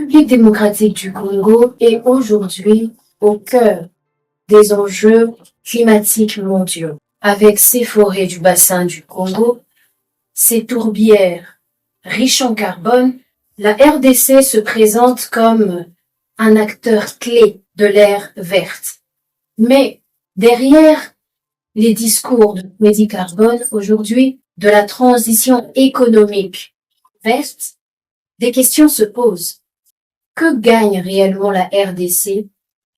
République démocratique du Congo est aujourd'hui au cœur des enjeux climatiques mondiaux. Avec ses forêts du bassin du Congo, ses tourbières riches en carbone, la RDC se présente comme un acteur clé de l'ère verte. Mais derrière les discours de crédit carbone aujourd'hui, de la transition économique verte, des questions se posent. Que gagne réellement la RDC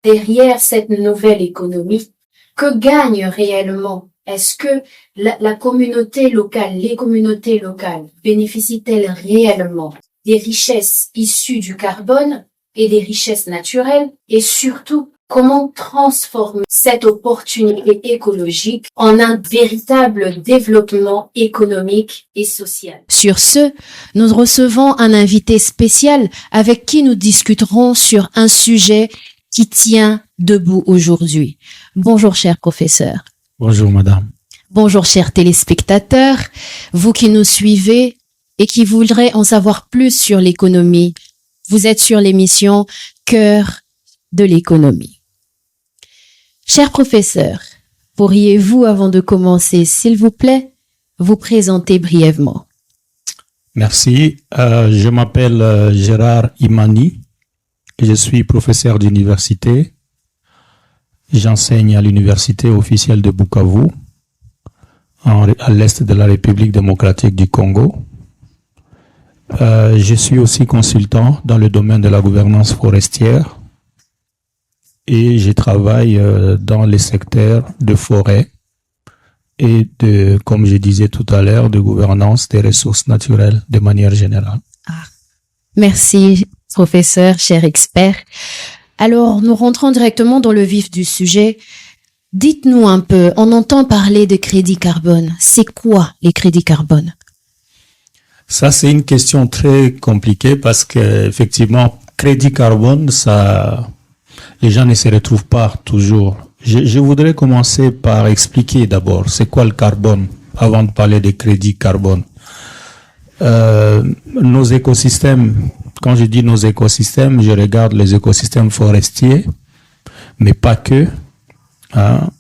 derrière cette nouvelle économie? Que gagne réellement? Est-ce que la communauté locale, les communautés locales bénéficient-elles réellement des richesses issues du carbone et des richesses naturelles? Et surtout, comment transformer cette opportunité écologique en un véritable développement économique et social? Sur ce, nous recevons un invité spécial avec qui nous discuterons sur un sujet qui tient debout aujourd'hui. Bonjour, cher professeur. Bonjour, madame. Bonjour, chers téléspectateurs. Vous qui nous suivez et qui voudraient en savoir plus sur l'économie, vous êtes sur l'émission Cœur de l'économie. Cher professeur, pourriez-vous, avant de commencer, s'il vous plaît, vous présenter brièvement? Merci. Je m'appelle Gérard Imani. Je suis professeur d'université. J'enseigne à l'université officielle de Bukavu, à l'est de la République démocratique du Congo. Je suis aussi consultant dans le domaine de la gouvernance forestière et je travaille dans les secteurs de forêt et de, comme je disais tout à l'heure, de gouvernance des ressources naturelles de manière générale. Merci, professeur, cher expert. Alors, nous rentrons directement dans le vif du sujet. Dites-nous un peu, on entend parler de crédit carbone. C'est quoi les crédits carbone? Ça, c'est une question très compliquée parce que, effectivement, crédit carbone, ça, les gens ne se retrouvent pas toujours. Je voudrais commencer par expliquer d'abord c'est quoi le carbone avant de parler de crédit carbone. Nos écosystèmes, quand je dis nos écosystèmes, je regarde les écosystèmes forestiers, mais pas que.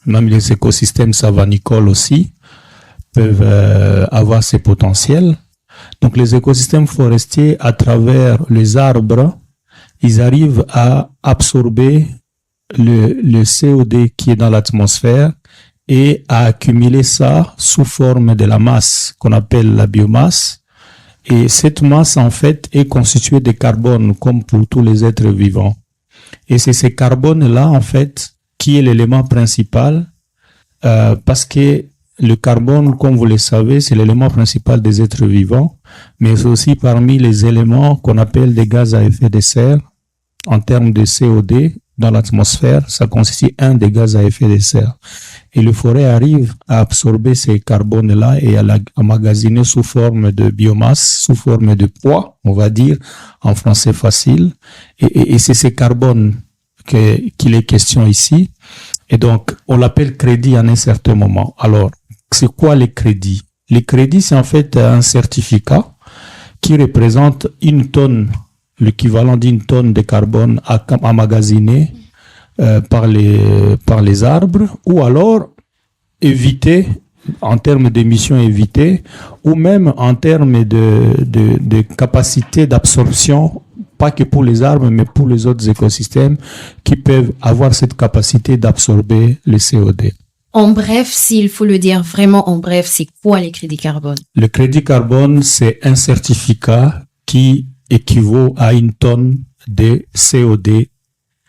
Même les écosystèmes savanicoles aussi peuvent avoir ces potentiels. Donc les écosystèmes forestiers, à travers les arbres, ils arrivent à absorber le CO2 qui est dans l'atmosphère et à accumuler ça sous forme de la masse qu'on appelle la biomasse. Et cette masse, en fait, est constituée de carbone, comme pour tous les êtres vivants. Et c'est ce carbone-là, en fait, qui est l'élément principal, parce que le carbone, comme vous le savez, c'est l'élément principal des êtres vivants, mais c'est aussi parmi les éléments qu'on appelle des gaz à effet de serre. En termes de CO2, dans l'atmosphère, ça constitue un des gaz à effet de serre. Et le forêt arrive à absorber ces carbones-là et à l'emmagasiner sous forme de biomasse, sous forme de poids, on va dire, en français facile. Et c'est ces carbones qu'il est question ici. Et donc, on l'appelle crédit en un certain moment. Alors, c'est quoi les crédits? Les crédits, c'est en fait un certificat qui représente une tonne, l'équivalent d'une tonne de carbone emmagasiné par les arbres, ou alors éviter en termes d'émissions évitées, ou même en termes de capacité d'absorption, pas que pour les arbres, mais pour les autres écosystèmes qui peuvent avoir cette capacité d'absorber le CO2. En bref, s'il faut le dire vraiment en bref, c'est quoi les crédits carbone? Le crédit carbone, c'est un certificat qui équivaut à une tonne de CO2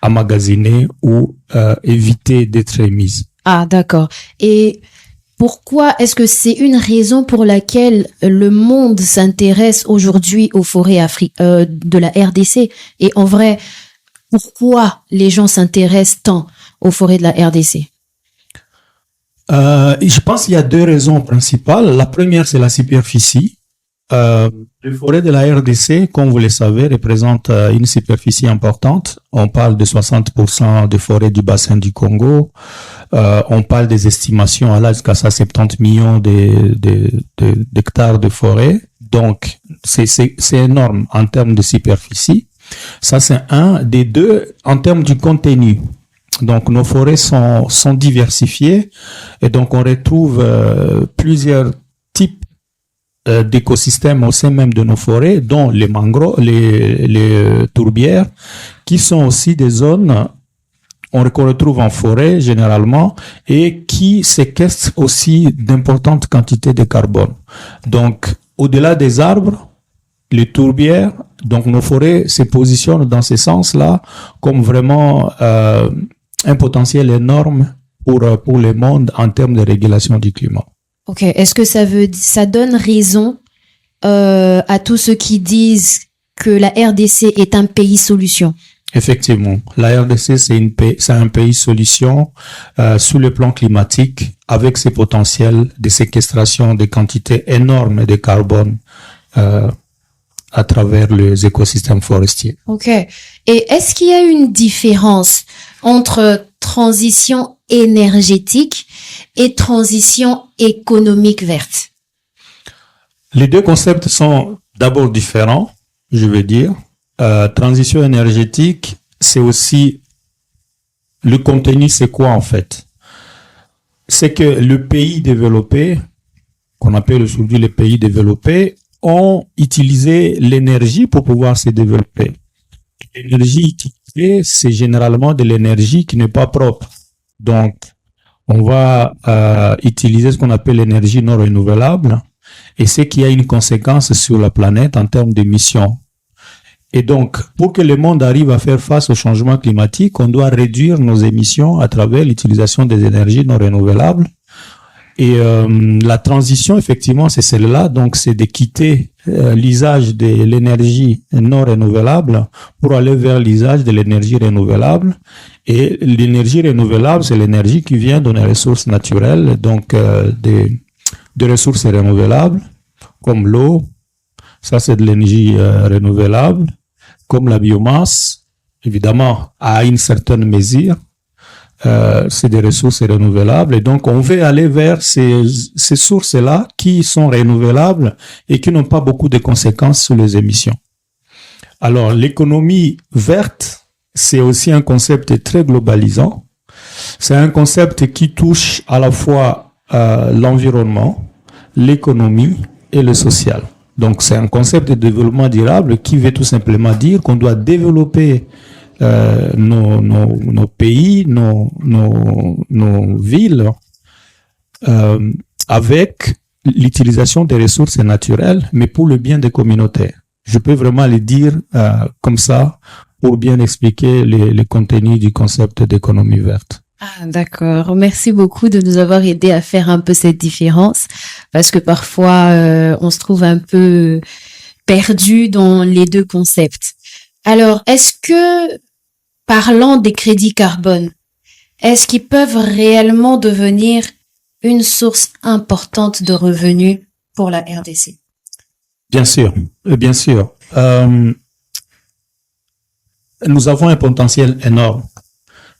emmagasiné ou évité d'être émise. Ah, d'accord. Et pourquoi est-ce que c'est une raison pour laquelle le monde s'intéresse aujourd'hui aux forêts de la RDC? Et en vrai, pourquoi les gens s'intéressent tant aux forêts de la RDC? Je pense qu'il y a deux raisons principales. La première, c'est la superficie. Les forêts de la RDC, comme vous le savez, représentent une superficie importante. On parle de 60% des forêts du bassin du Congo. On parle des estimations à là jusqu'à 70 millions d'hectares de forêt. Donc, c'est énorme en termes de superficie. Ça, c'est un. Des deux, en termes du contenu. Donc, nos forêts sont diversifiées et donc on retrouve plusieurs types d'écosystèmes au sein même de nos forêts, dont les mangroves, les tourbières, qui sont aussi des zones qu'on retrouve en forêt généralement et qui séquestrent aussi d'importantes quantités de carbone. Donc, au-delà des arbres, les tourbières, donc nos forêts se positionnent dans ce sens-là comme vraiment un potentiel énorme pour le monde en termes de régulation du climat. Ok. Est-ce que ça donne raison à tous ceux qui disent que la RDC est un pays solution? Effectivement, la RDC c'est un pays solution sur le plan climatique avec ses potentiels de séquestration de quantités énormes de carbone à travers les écosystèmes forestiers. Ok. Et est-ce qu'il y a une différence entre transition énergétique et transition économique verte? Les deux concepts sont d'abord différents, je veux dire. Transition énergétique, c'est aussi le contenu, c'est quoi en fait? C'est que le pays développé, qu'on appelle aujourd'hui les pays développés, ont utilisé l'énergie pour pouvoir se développer. L'énergie utilisée, c'est généralement de l'énergie qui n'est pas propre. Donc, on va utiliser ce qu'on appelle l'énergie non renouvelable et c'est qui a une conséquence sur la planète en termes d'émissions. Et donc, pour que le monde arrive à faire face au changement climatique, on doit réduire nos émissions à travers l'utilisation des énergies non renouvelables. Et la transition, effectivement, c'est celle-là. Donc, c'est de quitter l'usage de l'énergie non renouvelable pour aller vers l'usage de l'énergie renouvelable. Et l'énergie renouvelable, c'est l'énergie qui vient de nos ressources naturelles, donc des ressources renouvelables, comme l'eau. Ça, c'est de l'énergie renouvelable, comme la biomasse, évidemment, à une certaine mesure. C'est des ressources renouvelables. Et donc, on veut aller vers ces sources-là qui sont renouvelables et qui n'ont pas beaucoup de conséquences sur les émissions. Alors, l'économie verte, c'est aussi un concept très globalisant. C'est un concept qui touche à la fois l'environnement, l'économie et le social. Donc, c'est un concept de développement durable qui veut tout simplement dire qu'on doit développer nos pays, nos villes, avec l'utilisation des ressources naturelles, mais pour le bien des communautés. Je peux vraiment le dire comme ça pour bien expliquer les contenus du concept d'économie verte. Ah, d'accord. Merci beaucoup de nous avoir aidé à faire un peu cette différence parce que parfois on se trouve un peu perdu dans les deux concepts. Alors, est-ce que, parlant des crédits carbone, est-ce qu'ils peuvent réellement devenir une source importante de revenus pour la RDC? Bien sûr, bien sûr. Nous avons un potentiel énorme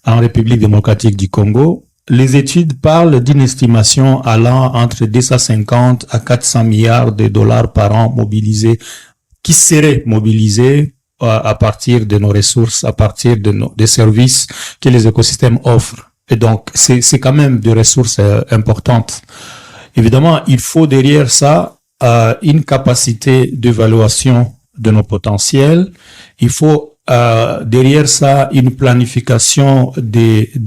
en République démocratique du Congo. Les études parlent d'une estimation allant entre 250 à 400 milliards de dollars par an mobilisés, qui seraient mobilisés à partir de nos ressources, à partir des services que les écosystèmes offrent. Et donc, c'est quand même des ressources importantes. Évidemment, il faut derrière ça une capacité d'évaluation de nos potentiels. Il faut derrière ça une planification de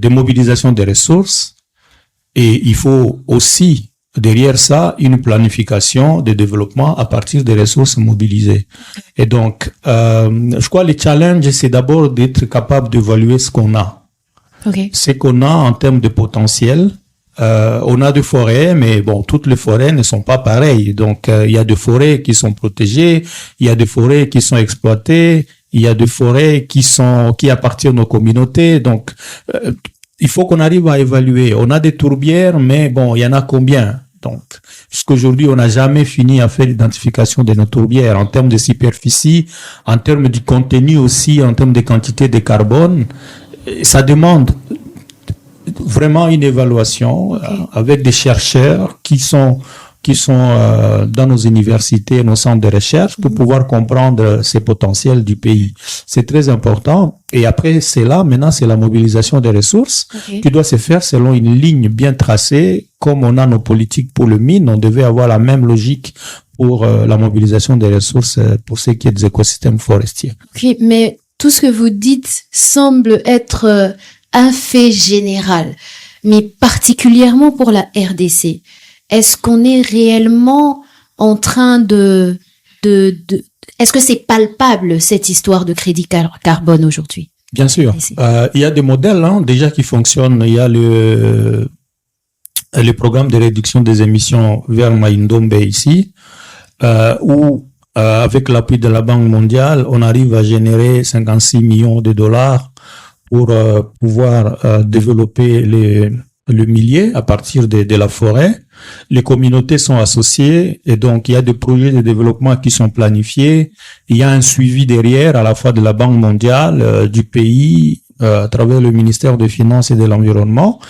mobilisation des ressources. Et il faut aussi derrière ça une planification de développement à partir des ressources mobilisées. Et donc, je crois que le challenge, c'est d'abord d'être capable d'évaluer ce qu'on a. Okay. Ce qu'on a en termes de potentiel. On a des forêts, mais bon, toutes les forêts ne sont pas pareilles. Donc, il y a des forêts qui sont protégées, il y a des forêts qui sont exploitées, il y a des forêts qui appartiennent aux communautés. Donc, il faut qu'on arrive à évaluer. On a des tourbières, mais bon, il y en a combien? Donc, jusqu'aujourd'hui, on n'a jamais fini à faire l'identification de nos tourbières en termes de superficie, en termes du contenu aussi, en termes de quantité de carbone. Ça demande vraiment une évaluation avec des chercheurs qui sont qui sont dans nos universités, nos centres de recherche, pour pouvoir comprendre ces potentiels du pays. C'est très important. Et après, maintenant, c'est la mobilisation des ressources qui doit se faire selon une ligne bien tracée. Comme on a nos politiques pour le mine, on devait avoir la même logique pour la mobilisation des ressources pour ce qui est des écosystèmes forestiers. Ok, mais tout ce que vous dites semble être un fait général, mais particulièrement pour la RDC. Est-ce qu'on est réellement en train est-ce que c'est palpable, cette histoire de crédit carbone aujourd'hui? Bien sûr. Il y a des modèles déjà qui fonctionnent. Il y a le programme de réduction des émissions vers Maïndombe ici, où avec l'appui de la Banque mondiale, on arrive à générer 56 millions de dollars pour pouvoir développer le milieu à partir de la forêt. Les communautés sont associées et donc il y a des projets de développement qui sont planifiés. Il y a un suivi derrière à la fois de la Banque mondiale, du pays, à travers le ministère des Finances et de l'Environnement.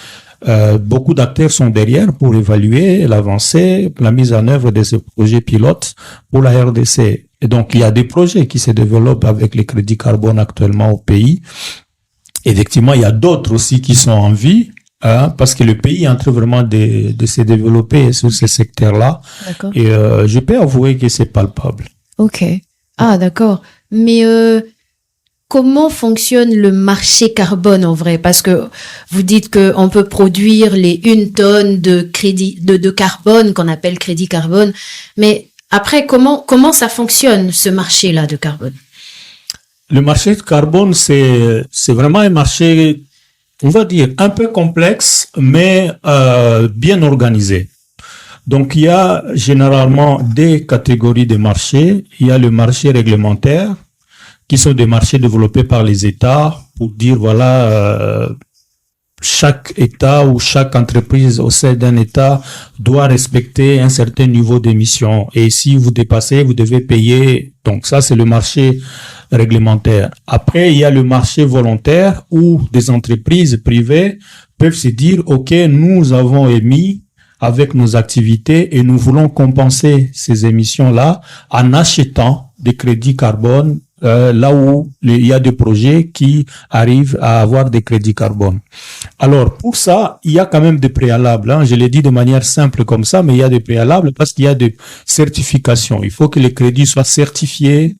Beaucoup d'acteurs sont derrière pour évaluer l'avancée, la mise en œuvre de ces projets pilotes pour la RDC. Et donc il y a des projets qui se développent avec les crédits carbone actuellement au pays. Effectivement, il y a d'autres aussi qui sont en vie. Parce que le pays est en train vraiment de se développer sur ce secteur-là. D'accord. Et je peux avouer que c'est palpable. Ok. Ah, d'accord. Mais comment fonctionne le marché carbone en vrai? Parce que vous dites qu'on peut produire les 1 tonne de crédit de carbone qu'on appelle crédit carbone. Mais après, comment ça fonctionne, ce marché-là de carbone? Le marché de carbone, c'est vraiment un marché, on va dire, un peu complexe, mais bien organisé. Donc, il y a généralement des catégories de marchés. Il y a le marché réglementaire, qui sont des marchés développés par les États pour dire, voilà, chaque État ou chaque entreprise au sein d'un État doit respecter un certain niveau d'émissions. Et si vous dépassez, vous devez payer. Donc, ça, c'est le marché réglementaire. Après, il y a le marché volontaire où des entreprises privées peuvent se dire, OK, nous avons émis avec nos activités et nous voulons compenser ces émissions-là en achetant des crédits carbone là où il y a des projets qui arrivent à avoir des crédits carbone. Alors, pour ça, il y a quand même des préalables. Je l'ai dit de manière simple comme ça, mais il y a des préalables parce qu'il y a des certifications. Il faut que les crédits soient certifiés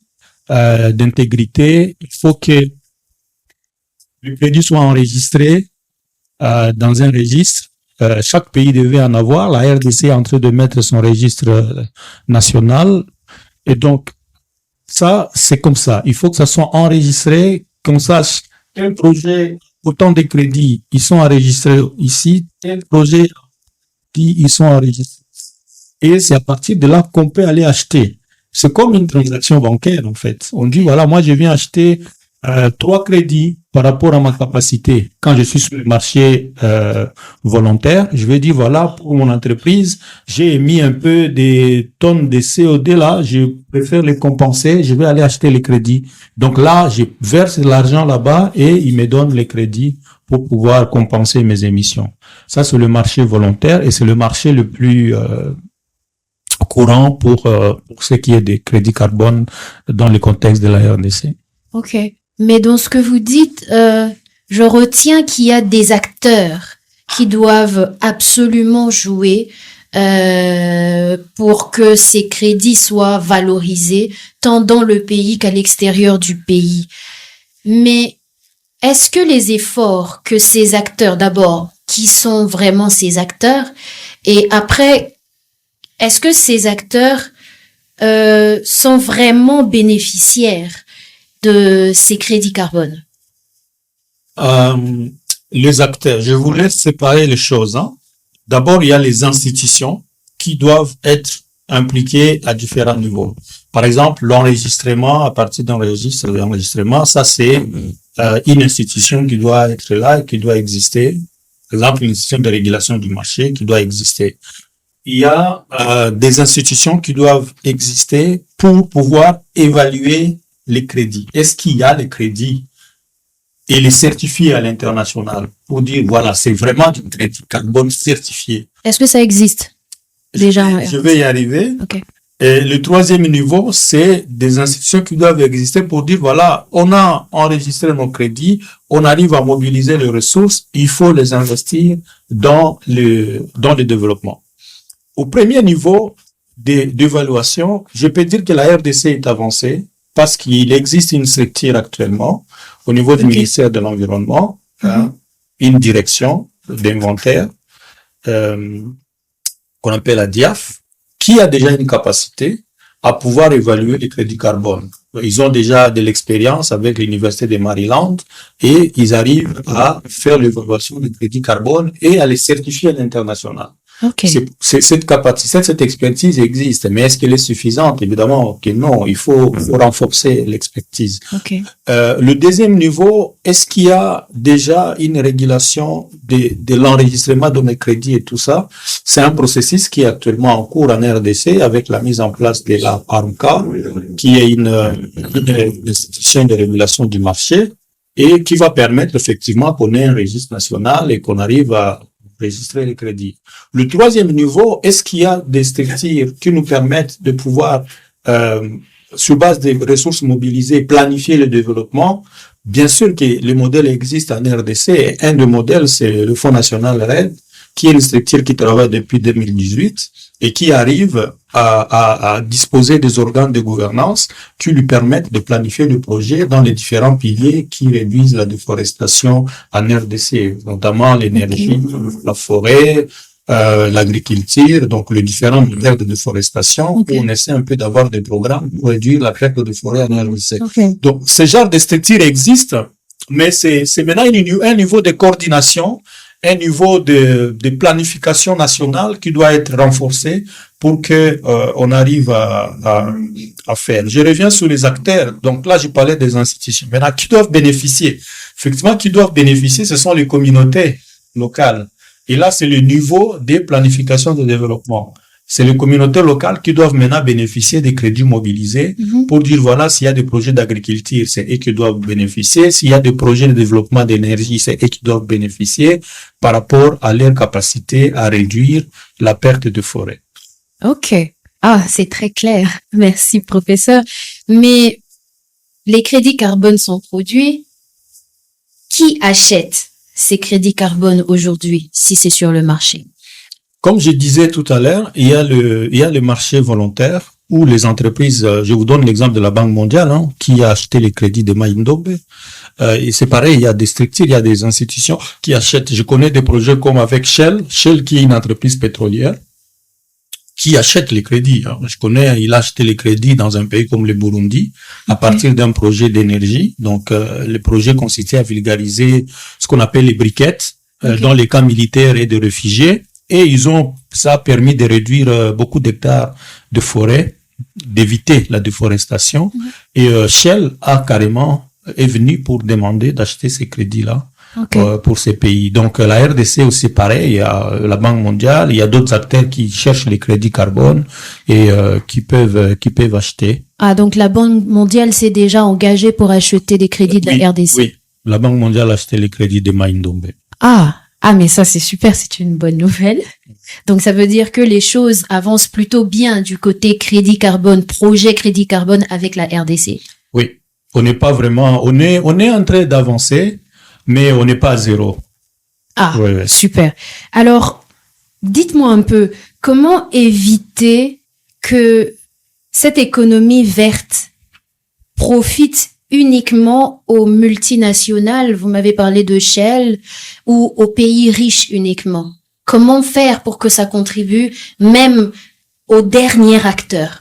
d'intégrité. Il faut que le crédit soit enregistré dans un registre. Chaque pays devait en avoir. La RDC est en train de mettre son registre national. Et donc, ça, c'est comme ça. Il faut que ça soit enregistré, qu'on sache quel projet, autant de crédits, ils sont enregistrés ici, tel projet, ils sont enregistrés. Et c'est à partir de là qu'on peut aller acheter. C'est comme une transaction bancaire, en fait. On dit, voilà, moi, je viens acheter 3 crédits par rapport à ma capacité. Quand je suis sur le marché volontaire, je vais dire, voilà, pour mon entreprise, j'ai émis un peu des tonnes de CO2 là, je préfère les compenser, je vais aller acheter les crédits. Donc là, je verse de l'argent là-bas et ils me donnent les crédits pour pouvoir compenser mes émissions. Ça, c'est le marché volontaire et c'est le marché le plus courant pour ce qui est des crédits carbone dans le contexte de la RDC. Ok. Mais dans ce que vous dites, je retiens qu'il y a des acteurs qui doivent absolument jouer pour que ces crédits soient valorisés tant dans le pays qu'à l'extérieur du pays. Mais est-ce que les efforts que ces acteurs, d'abord, qui sont vraiment ces acteurs, et après, est-ce que ces acteurs sont vraiment bénéficiaires de ces crédits carbone? Les acteurs, je vous laisse séparer les choses. D'abord, il y a les institutions qui doivent être impliquées à différents niveaux. Par exemple, l'enregistrement, à partir d'un registre d'enregistrement, ça c'est une institution qui doit être là et qui doit exister. Par exemple, une institution de régulation du marché qui doit exister. Il y a des institutions qui doivent exister pour pouvoir évaluer les crédits. Est-ce qu'il y a les crédits et les certifier à l'international pour dire, voilà, c'est vraiment du crédit carbone certifié. Est-ce que ça existe? déjà. Je vais y arriver. Ok. Et le troisième niveau, c'est des institutions qui doivent exister pour dire, voilà, on a enregistré nos crédits, on arrive à mobiliser les ressources, il faut les investir dans le développement. Au premier niveau d'évaluation, je peux dire que la RDC est avancée parce qu'il existe une structure actuellement au niveau du ministère de l'Environnement, une direction d'inventaire qu'on appelle la DIAF, qui a déjà une capacité à pouvoir évaluer les crédits carbone. Ils ont déjà de l'expérience avec l'Université de Maryland et ils arrivent à faire l'évaluation des crédits carbone et à les certifier à l'international. Okay. Cette capacité, cette expertise existe, mais est-ce qu'elle est suffisante? Évidemment que non, il faut renforcer l'expertise. Okay. Le deuxième niveau, est-ce qu'il y a déjà une régulation de l'enregistrement de mes crédits et tout ça? C'est un processus qui est actuellement en cours en RDC avec la mise en place de la ARMCA, qui est une institution de régulation du marché et qui va permettre effectivement qu'on ait un registre national et qu'on arrive à enregistrer les crédits. Le troisième niveau, est-ce qu'il y a des structures qui nous permettent de pouvoir, sur base des ressources mobilisées, planifier le développement? Bien sûr que les modèles existent en RDC. Et un des modèles, c'est le Fonds national RED, qui est une structure qui travaille depuis 2018 et qui arrive à disposer des organes de gouvernance qui lui permettent de planifier le projet dans les différents piliers qui réduisent la déforestation en RDC, notamment l'énergie, la forêt, l'agriculture, donc les différents modèles de déforestation, où on essaie un peu d'avoir des programmes pour réduire la perte de forêt en RDC. Donc, ce genre de structure existe, mais c'est maintenant un niveau de coordination, un niveau de planification nationale qui doit être renforcé pour que on arrive à faire. Je reviens sur les acteurs. Donc là, je parlais des institutions. Maintenant, qui doivent bénéficier? Effectivement, qui doivent bénéficier, ce sont les communautés locales. Et là, c'est le niveau de planification de développement. C'est les communautés locales qui doivent maintenant bénéficier des crédits mobilisés pour dire, voilà, s'il y a des projets d'agriculture, c'est eux qui doivent bénéficier. S'il y a des projets de développement d'énergie, c'est eux qui doivent bénéficier par rapport à leur capacité à réduire la perte de forêt. Ok. Ah, c'est très clair. Merci, professeur. Mais les crédits carbone sont produits. Qui achète ces crédits carbone aujourd'hui, si c'est sur le marché? Comme je disais tout à l'heure, il y a le marché volontaire où les entreprises, je vous donne l'exemple de la Banque mondiale, qui a acheté les crédits de Maïndombe. Et c'est pareil, il y a des structures, il y a des institutions qui achètent. Je connais des projets comme avec Shell qui est une entreprise pétrolière, qui achète les crédits. Il a acheté les crédits dans un pays comme le Burundi, à partir d'un projet d'énergie. Donc, le projet consistait à vulgariser ce qu'on appelle les briquettes, dans les camps militaires et de réfugiés. Et ça a permis de réduire beaucoup d'hectares de forêt, d'éviter la déforestation. Et Shell est venu pour demander d'acheter ces crédits-là pour ces pays. Donc la RDC aussi pareil, il y a la Banque mondiale, il y a d'autres acteurs qui cherchent les crédits carbone et qui peuvent acheter. Ah, donc la Banque mondiale s'est déjà engagée pour acheter des crédits de la RDC. Oui, la Banque mondiale a acheté les crédits de Maïndombe. Ah, mais ça, c'est super, c'est une bonne nouvelle. Donc, ça veut dire que les choses avancent plutôt bien du côté crédit carbone, projet crédit carbone avec la RDC. Oui. On n'est pas vraiment, on est en train d'avancer, mais on n'est pas à zéro. Ah, oui. Super. Alors, dites-moi un peu, comment éviter que cette économie verte profite uniquement aux multinationales, vous m'avez parlé de Shell, ou aux pays riches uniquement? Comment faire pour que ça contribue même aux derniers acteurs?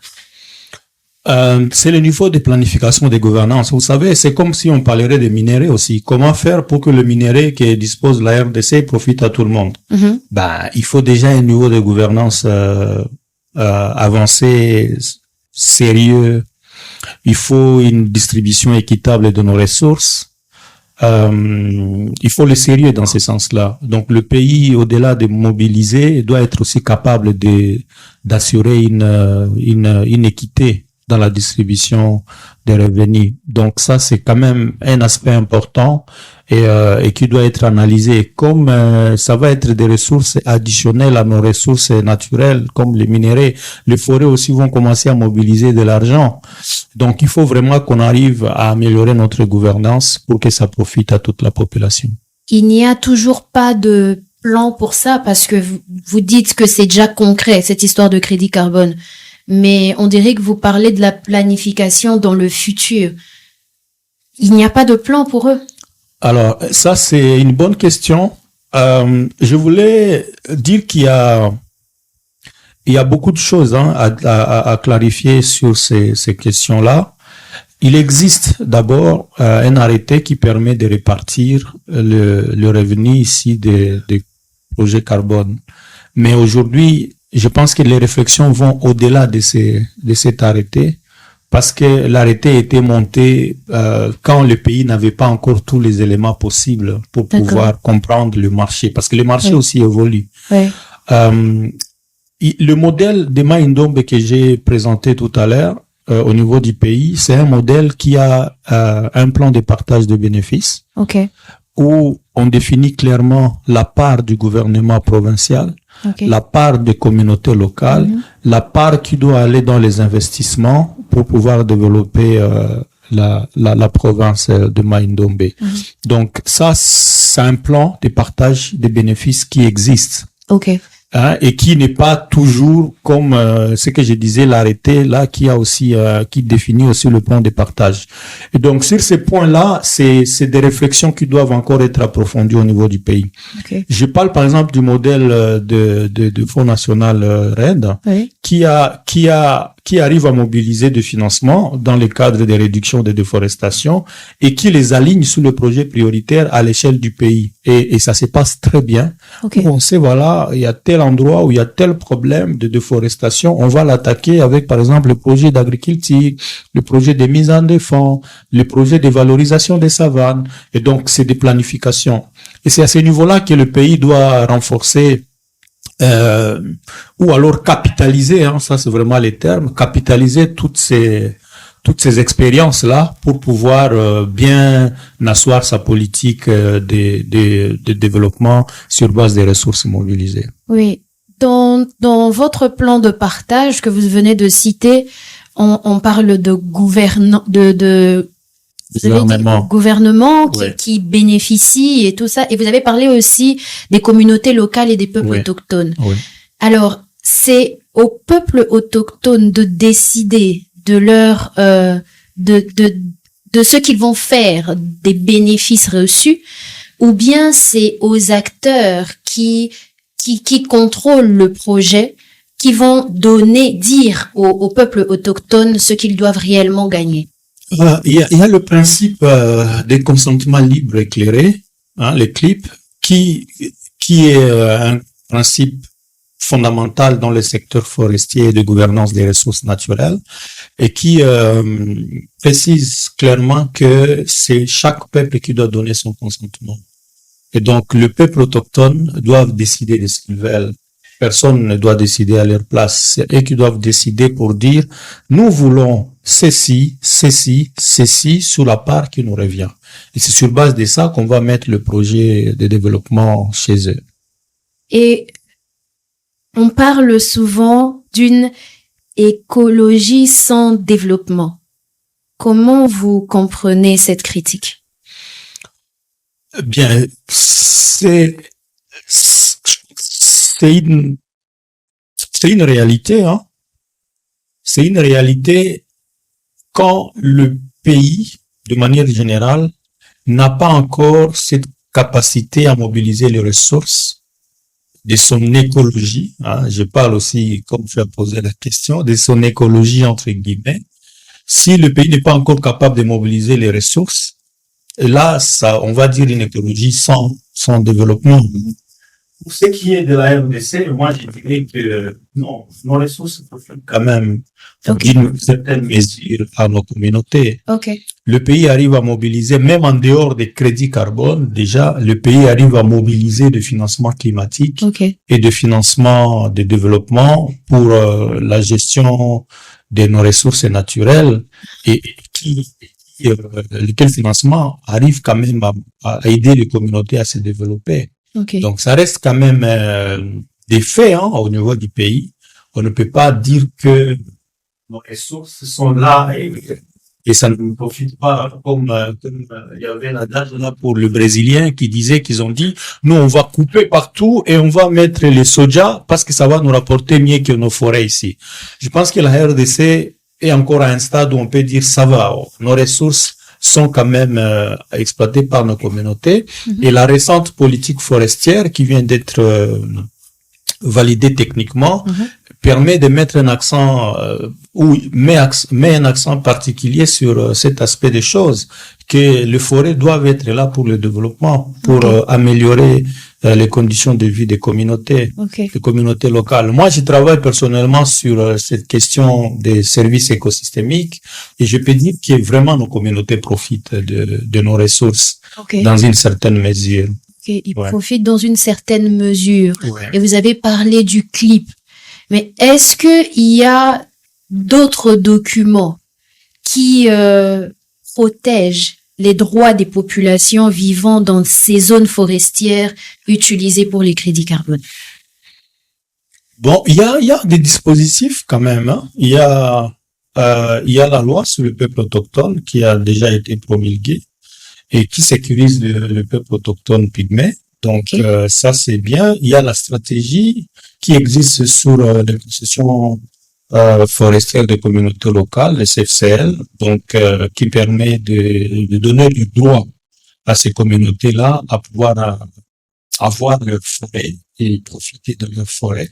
C'est le niveau de planification des gouvernances. Vous savez, c'est comme si on parlerait des minéraux aussi. Comment faire pour que le minerai qui dispose de la RDC profite à tout le monde? Il faut déjà un niveau de gouvernance avancé, sérieux. Il faut une distribution équitable de nos ressources. Il faut le sérieux dans ce sens-là. Donc, le pays, au-delà de mobiliser, doit être aussi capable d'assurer une équité dans la distribution des revenus. Donc ça, c'est quand même un aspect important et qui doit être analysé. Comme ça va être des ressources additionnelles à nos ressources naturelles, comme les minéraux, les forêts aussi vont commencer à mobiliser de l'argent. Donc il faut vraiment qu'on arrive à améliorer notre gouvernance pour que ça profite à toute la population. Il n'y a toujours pas de plan pour ça parce que vous dites que c'est déjà concret, cette histoire de crédit carbone. Mais on dirait que vous parlez de la planification dans le futur. Il n'y a pas de plan pour eux. Alors, ça, c'est une bonne question. Je voulais dire qu'il y a beaucoup de choses à clarifier sur ces questions-là. Il existe d'abord un arrêté qui permet de répartir le revenu ici des projets carbone. Mais aujourd'hui, je pense que les réflexions vont au-delà de cet arrêté, parce que l'arrêté a été monté quand le pays n'avait pas encore tous les éléments possibles pour pouvoir comprendre le marché, parce que le marché aussi évolue. Oui. Le modèle de Mai-Ndombe que j'ai présenté tout à l'heure au niveau du pays, c'est un modèle qui a un plan de partage de bénéfices, où on définit clairement la part du gouvernement provincial, la part des communautés locales, la part qui doit aller dans les investissements pour pouvoir développer la province de Mai-Ndombe. Donc ça, c'est un plan de partage des bénéfices qui existe. Et qui n'est pas toujours comme ce que je disais, l'arrêté là qui a aussi qui définit aussi le plan de partage. Et donc sur ces points-là, c'est des réflexions qui doivent encore être approfondies au niveau du pays. Je parle par exemple du modèle de Fonds national RED qui arrive à mobiliser des financements dans le cadre des réductions de déforestation et qui les aligne sous le projet prioritaire à l'échelle du pays. Et ça se passe très bien. On sait, voilà, il y a tel endroit où il y a tel problème de déforestation, on va l'attaquer avec, par exemple, le projet d'agriculture, le projet de mise en défense, le projet de valorisation des savanes. Et donc, c'est des planifications. Et c'est à ce niveau-là que le pays doit renforcer ou alors capitaliser, ça c'est vraiment les termes, capitaliser toutes ces expériences-là pour pouvoir bien asseoir sa politique de développement sur base des ressources mobilisées. Oui. Dans votre plan de partage que vous venez de citer, on parle de gouvernement qui bénéficie et tout ça. Et vous avez parlé aussi des communautés locales et des peuples autochtones. Alors, c'est aux peuples autochtones de décider de leur de ce qu'ils vont faire des bénéfices reçus, ou bien c'est aux acteurs qui contrôlent le projet qui vont dire au peuple autochtone ce qu'ils doivent réellement gagner. Il y a le principe des consentements libres éclairés, les CLIP, qui est un principe fondamental dans le secteur forestier et de gouvernance des ressources naturelles et qui précise clairement que c'est chaque peuple qui doit donner son consentement. Et donc, le peuple autochtone doit décider de ce qu'ils veulent. Personne ne doit décider à leur place. C'est eux qui doivent décider pour dire, nous voulons ceci sur la part qui nous revient. Et c'est sur base de ça qu'on va mettre le projet de développement chez eux. Et on parle souvent d'une écologie sans développement. Comment vous comprenez cette critique? Bien, c'est une réalité, C'est une réalité quand le pays, de manière générale, n'a pas encore cette capacité à mobiliser les ressources de son écologie. Je parle aussi, comme tu as posé la question, de son écologie entre guillemets. Si le pays n'est pas encore capable de mobiliser les ressources, là, on va dire une écologie sans développement. Pour ce qui est de la RDC, moi, je dirais que non, nos ressources profitent quand même d'une certaine mesure à nos communautés. Le pays arrive à mobiliser, même en dehors des crédits carbone, déjà, le pays arrive à mobiliser des financements climatiques et des financements de développement pour la gestion de nos ressources naturelles et lequel financement arrive quand même à aider les communautés à se développer. Ok. Donc, ça reste quand même des faits au niveau du pays. On ne peut pas dire que nos ressources sont là et ça ne nous profite pas comme il y avait l'adage là pour le Brésilien qui disait qu'ils ont dit nous on va couper partout et on va mettre les soja parce que ça va nous rapporter mieux que nos forêts ici. Je pense que la RDC est encore à un stade où on peut dire ça va, nos ressources sont quand même exploitées par nos communautés et la récente politique forestière qui vient d'être validée techniquement permet de mettre un accent met un accent particulier sur cet aspect des choses, que les forêts doivent être là pour le développement, pour améliorer les conditions de vie des communautés, des communautés locales. Moi, je travaille personnellement sur cette question des services écosystémiques et je peux dire que vraiment nos communautés profitent de nos ressources dans une certaine mesure. Ils profitent dans une certaine mesure. Ouais. Et vous avez parlé du clip. Mais est-ce que il y a d'autres documents qui protègent les droits des populations vivant dans ces zones forestières utilisées pour les crédits carbone? Bon, il y a des dispositifs quand même. Hein. Il y a la loi sur le peuple autochtone qui a déjà été promulguée et qui sécurise le peuple autochtone pygmée. Donc ça c'est bien. Il y a la stratégie qui existe sur les concessions forestières des communautés locales, les CFCL, donc qui permet de donner du droit à ces communautés-là à pouvoir avoir leur forêt et profiter de leur forêt.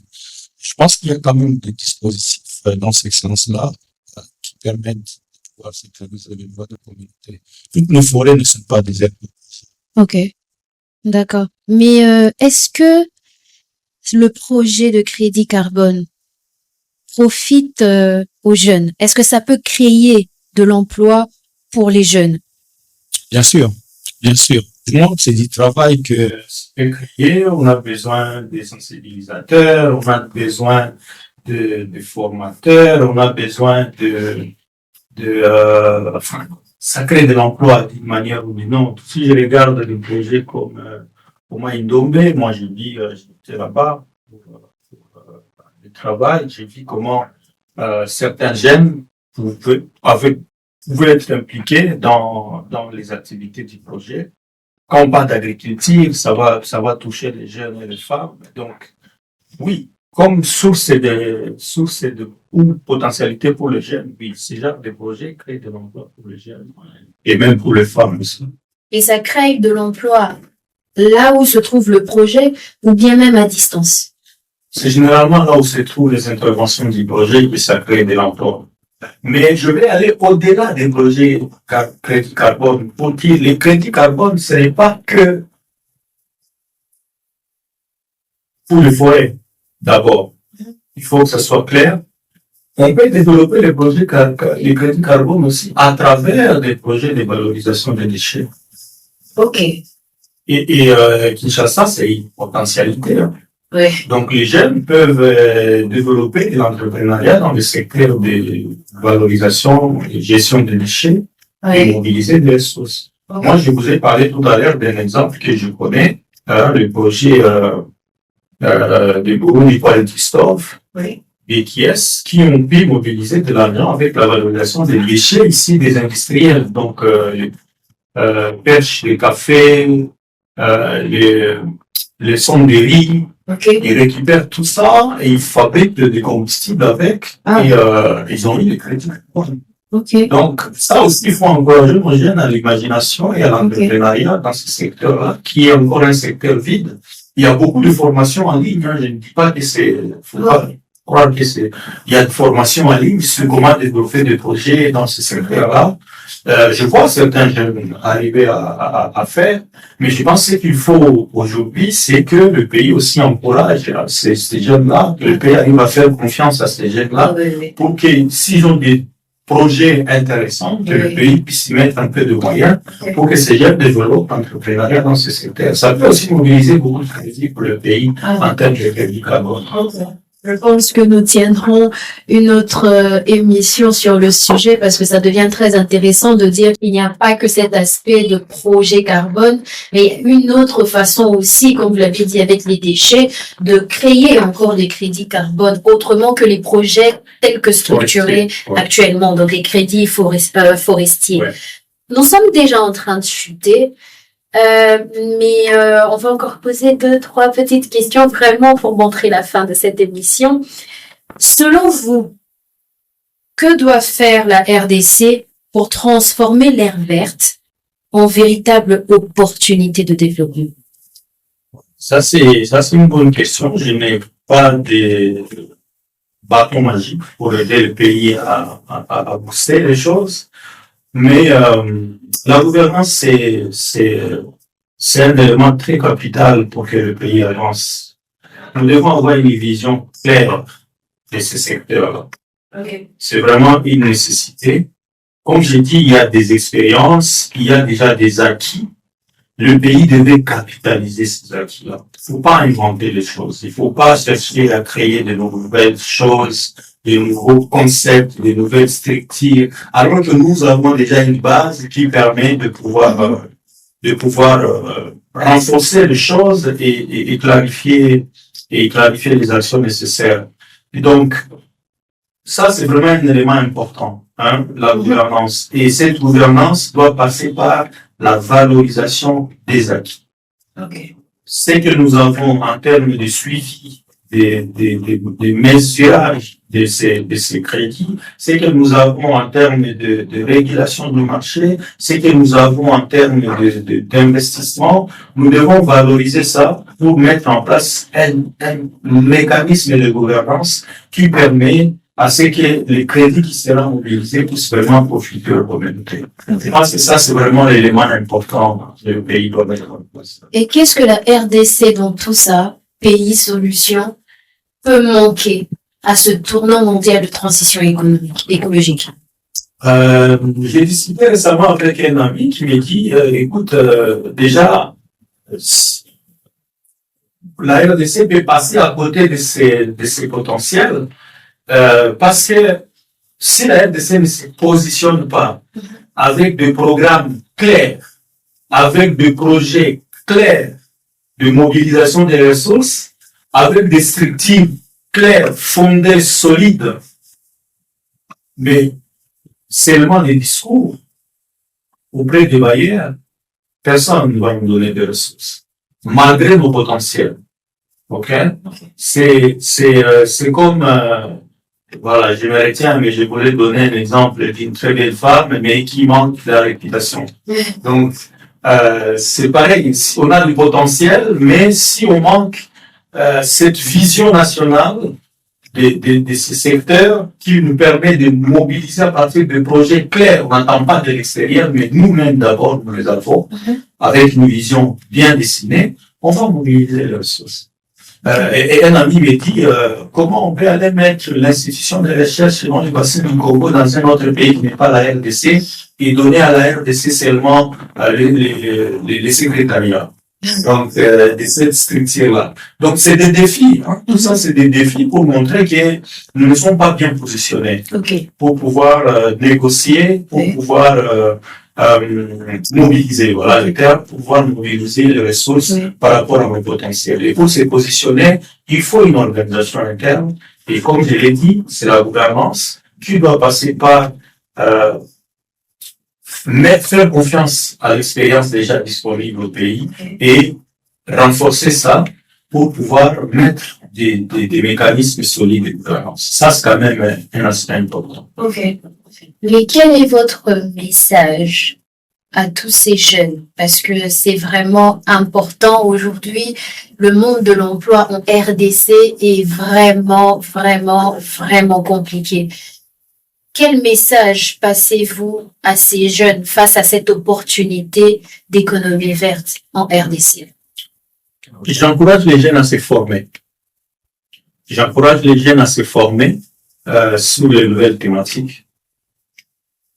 Je pense qu'il y a quand même des dispositifs dans ce sens-là qui permettent de pouvoir sécuriser les droits de communauté. Toutes nos forêts ne sont pas désertes. Ok, d'accord. Mais est-ce que le projet de crédit carbone profite aux jeunes? Est-ce que ça peut créer de l'emploi pour les jeunes? Bien sûr, bien sûr. Donc, c'est du travail que c'est créé. On a besoin des sensibilisateurs, on a besoin de formateurs, on a besoin enfin, ça crée de l'emploi d'une manière ou d'une autre. Si je regarde des projets comme Indombe, moi j'étais là-bas pour le travail, j'ai vu comment certains jeunes pouvaient être impliqués dans les activités du projet. Quand on parle d'agriculture, ça va toucher les jeunes et les femmes. Donc, oui, comme source de ou potentialité pour les jeunes, oui, ce genre de projet crée de l'emploi pour les jeunes et même pour les femmes aussi. Et ça crée de l'emploi là où se trouve le projet ou bien même à distance? C'est généralement là où se trouvent les interventions du projet que ça crée de l'emploi. Mais je vais aller au-delà des projets crédit carbone pour dire les crédits carbone, ce n'est pas que pour les forêts, d'abord. Il faut que ça soit clair. On peut développer les projets, les crédits carbone aussi à travers des projets de valorisation des déchets. Ok. Et Kinshasa, c'est une potentialité. Hein. Ouais. Donc, les jeunes peuvent développer de l'entrepreneuriat dans le secteur de valorisation et gestion des déchets et mobiliser des ressources. Okay. Moi, je vous ai parlé tout à l'heure d'un exemple que je connais, le projet de Burundi Quality-Stove, BTS, qui ont pu mobiliser de l'argent avec la valorisation des déchets ici des industriels. Donc, les perches, les cafés, les sondes de riz, ils récupèrent tout ça et ils fabriquent des combustibles avec et ils ont eu les crédits. Donc, ça aussi, il faut encourager nos jeunes à l'imagination et à l'entrepreneuriat dans ce secteur-là, qui est encore un secteur vide. Il y a beaucoup de formations en ligne, hein. Je ne dis pas que faut pas croire que il y a des formations en ligne sur comment développer des projets dans ce secteur-là. Je vois certains jeunes arriver à faire, mais je pense que ce qu'il faut aujourd'hui, c'est que le pays aussi encourage ces jeunes-là, que le pays arrive à faire confiance à ces jeunes-là, pour que s'ils ont des projets intéressants, que le pays puisse y mettre un peu de moyens pour que ces jeunes développent l'entrepreneuriat dans ce secteur. Ça peut aussi mobiliser beaucoup de crédits pour le pays en termes de crédit carbone. Je pense que nous tiendrons une autre émission sur le sujet parce que ça devient très intéressant de dire qu'il n'y a pas que cet aspect de projet carbone, mais une autre façon aussi, comme vous l'avez dit avec les déchets, de créer encore des crédits carbone autrement que les projets tels que structurés actuellement, donc les crédits forestiers. Ouais. Nous sommes déjà en train de chuter. Mais on va encore poser 2-3 petites questions vraiment pour montrer la fin de cette émission. Selon vous, que doit faire la RDC pour transformer l'ère verte en véritable opportunité de développement? Ça c'est une bonne question. Je n'ai pas de bâton magique pour aider le pays à booster les choses. Mais la gouvernance, c'est un élément très capital pour que le pays avance. Nous devons avoir une vision claire de ce secteur. Okay. C'est vraiment une nécessité. Comme j'ai dit, il y a des expériences, il y a déjà des acquis. Le pays devait capitaliser ces acquis-là. Il ne faut pas inventer les choses. Il ne faut pas chercher à créer de nouvelles choses, de nouveaux concepts, de nouvelles structures, alors que nous avons déjà une base qui permet de pouvoir renforcer les choses et clarifier les actions nécessaires. Et donc, ça, c'est vraiment un élément important, la gouvernance. Et cette gouvernance doit passer par la valorisation des acquis. Okay. Ce que nous avons en termes de suivi, des mesurages de ces crédits, ce que nous avons en termes de régulation du marché, ce que nous avons en termes d'investissement, nous devons valoriser ça pour mettre en place un mécanisme de gouvernance qui permet à ce que les crédits qui seront mobilisés puissent vraiment profiter aux communautés. Je pense que ça, c'est vraiment l'élément important que le pays doit mettre en place. Et qu'est-ce que la RDC dans tout ça, pays solution, peut manquer à ce tournant mondial de transition écologique? J'ai discuté récemment avec un ami qui m'a dit, écoute, déjà, la RDC peut passer à côté de ses potentiels, parce que si la RDC ne se positionne pas avec des programmes clairs, avec des projets clairs de mobilisation des ressources, avec des structures claires, fondées, solides, mais seulement des discours auprès des bailleurs, personne ne va nous donner des ressources, malgré nos potentiels. Ok? C'est comme, voilà, je me retiens, mais je voulais donner un exemple d'une très belle femme, mais qui manque de la réputation. Donc, c'est pareil, on a du potentiel, mais si on manque cette vision nationale de ce secteur qui nous permet de mobiliser à partir de projets clairs, on n'entend pas de l'extérieur, mais nous-mêmes d'abord, nous les avons, avec une vision bien dessinée, on va mobiliser les ressources. Et un ami m'a dit, comment on peut aller mettre l'institution de recherche selon le bassin du Congo dans un autre pays qui n'est pas la RDC et donner à la RDC seulement les secrétariats. Donc, de cette structure-là. Donc, c'est des défis. Tout ça, c'est des défis pour montrer que nous ne sommes pas bien positionnés. Okay. Pour pouvoir négocier, pour pouvoir mobiliser, voilà, le terme, pour pouvoir mobiliser les ressources par rapport à nos potentiels. Et pour se positionner, il faut une organisation interne. Et comme je l'ai dit, c'est la gouvernance qui doit passer par faire confiance à l'expérience déjà disponible au pays et renforcer ça pour pouvoir mettre des mécanismes solides de gouvernance. Ça, c'est quand même un aspect important. Ok. Mais quel est votre message à tous ces jeunes? Parce que c'est vraiment important aujourd'hui. Le monde de l'emploi en RDC est vraiment compliqué. Quel message passez-vous à ces jeunes face à cette opportunité d'économie verte en RDC? J'encourage les jeunes à se former. J'encourage les jeunes à se former sur les nouvelles thématiques.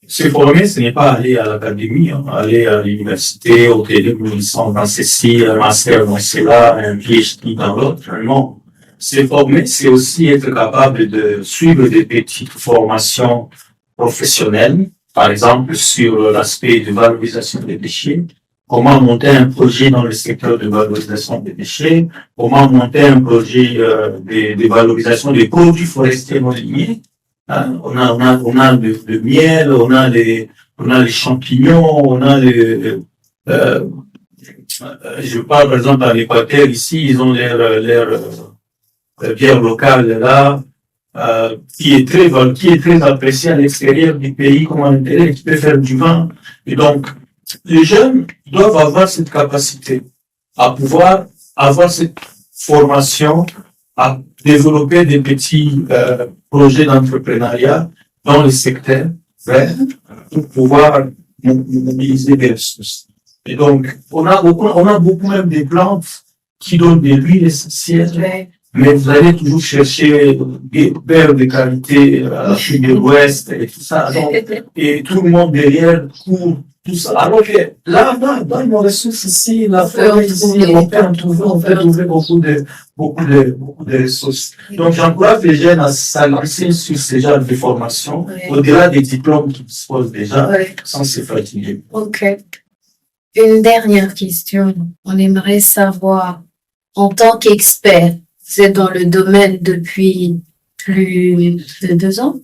Se former, ce n'est pas aller à l'académie, aller à l'université, obtenir une licence dans ceci, un master dans cela, un PhD dans l'autre. Non. Se former, c'est aussi être capable de suivre des petites formations professionnelles, par exemple sur l'aspect de valorisation des déchets, comment monter un projet dans le secteur de valorisation des déchets, comment monter un projet de valorisation des produits forestiers non lignés. Hein, on a le miel, on a les champignons, on a je parle par exemple à l'Équateur ici, ils ont leur bière locale là, qui est très appréciée à l'extérieur du pays comme à l'intérieur, qui peut faire du vin. Et donc, les jeunes doivent avoir cette capacité à pouvoir avoir cette formation, à développer des petits projets d'entrepreneuriat dans le secteur vert pour pouvoir mobiliser des ressources. Et donc, on a beaucoup même des plantes qui donnent des huiles essentielles, mais vous allez toujours chercher des beurres de qualité à l'Afrique de l'Ouest et tout ça. Donc, et tout le monde derrière court tout ça. Alors que là, dans nos ressources ici, la forêt ici, on peut trouver beaucoup de ressources. Donc, j'encourage les jeunes à s'alancer sur ces genres de formations, au-delà des diplômes qu'ils disposent déjà, sans se fatiguer. Ok. Une dernière question. On aimerait savoir, en tant qu'expert, vous êtes dans le domaine depuis plus de 2 ans?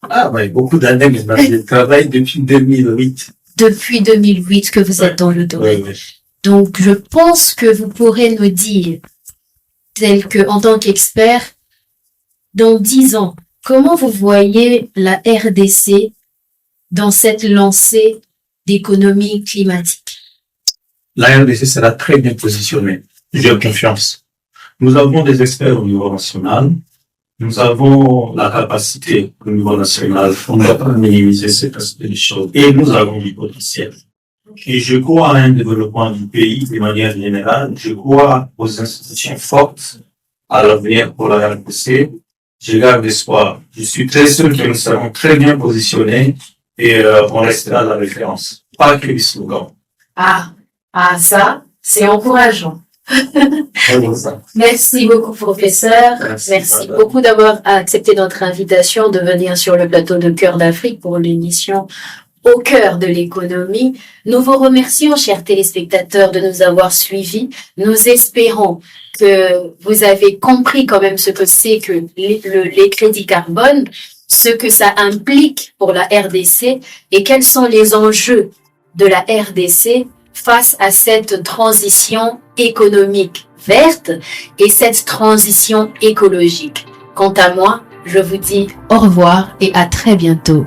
Ah, oui, beaucoup d'années, mais je travaille depuis 2008. Depuis 2008 que vous êtes dans le domaine. Oui. Donc, je pense que vous pourrez nous dire, tel que, en tant qu'expert, dans 10 ans, comment vous voyez la RDC dans cette lancée d'économie climatique? La RDC sera très bien positionnée. J'ai confiance. Nous avons des experts au niveau national. Nous avons la capacité au niveau national. On ne va pas minimiser cet aspect des choses. Et nous avons du potentiel. Et je crois à un développement du pays de manière générale. Je crois aux institutions fortes, à l'avenir pour la RDC. Je garde espoir. Je suis très sûr que nous serons très bien positionnés et on restera la référence. Pas que les slogans. Ah, ça, c'est encourageant. Merci beaucoup, professeur. Merci beaucoup d'avoir accepté notre invitation de venir sur le plateau de Cœur d'Afrique pour l'émission Au cœur de l'économie. Nous vous remercions, chers téléspectateurs, de nous avoir suivis. Nous espérons que vous avez compris quand même ce que c'est que les crédits carbone, ce que ça implique pour la RDC et quels sont les enjeux de la RDC face à cette transition économique verte et cette transition écologique. Quant à moi, je vous dis au revoir et à très bientôt.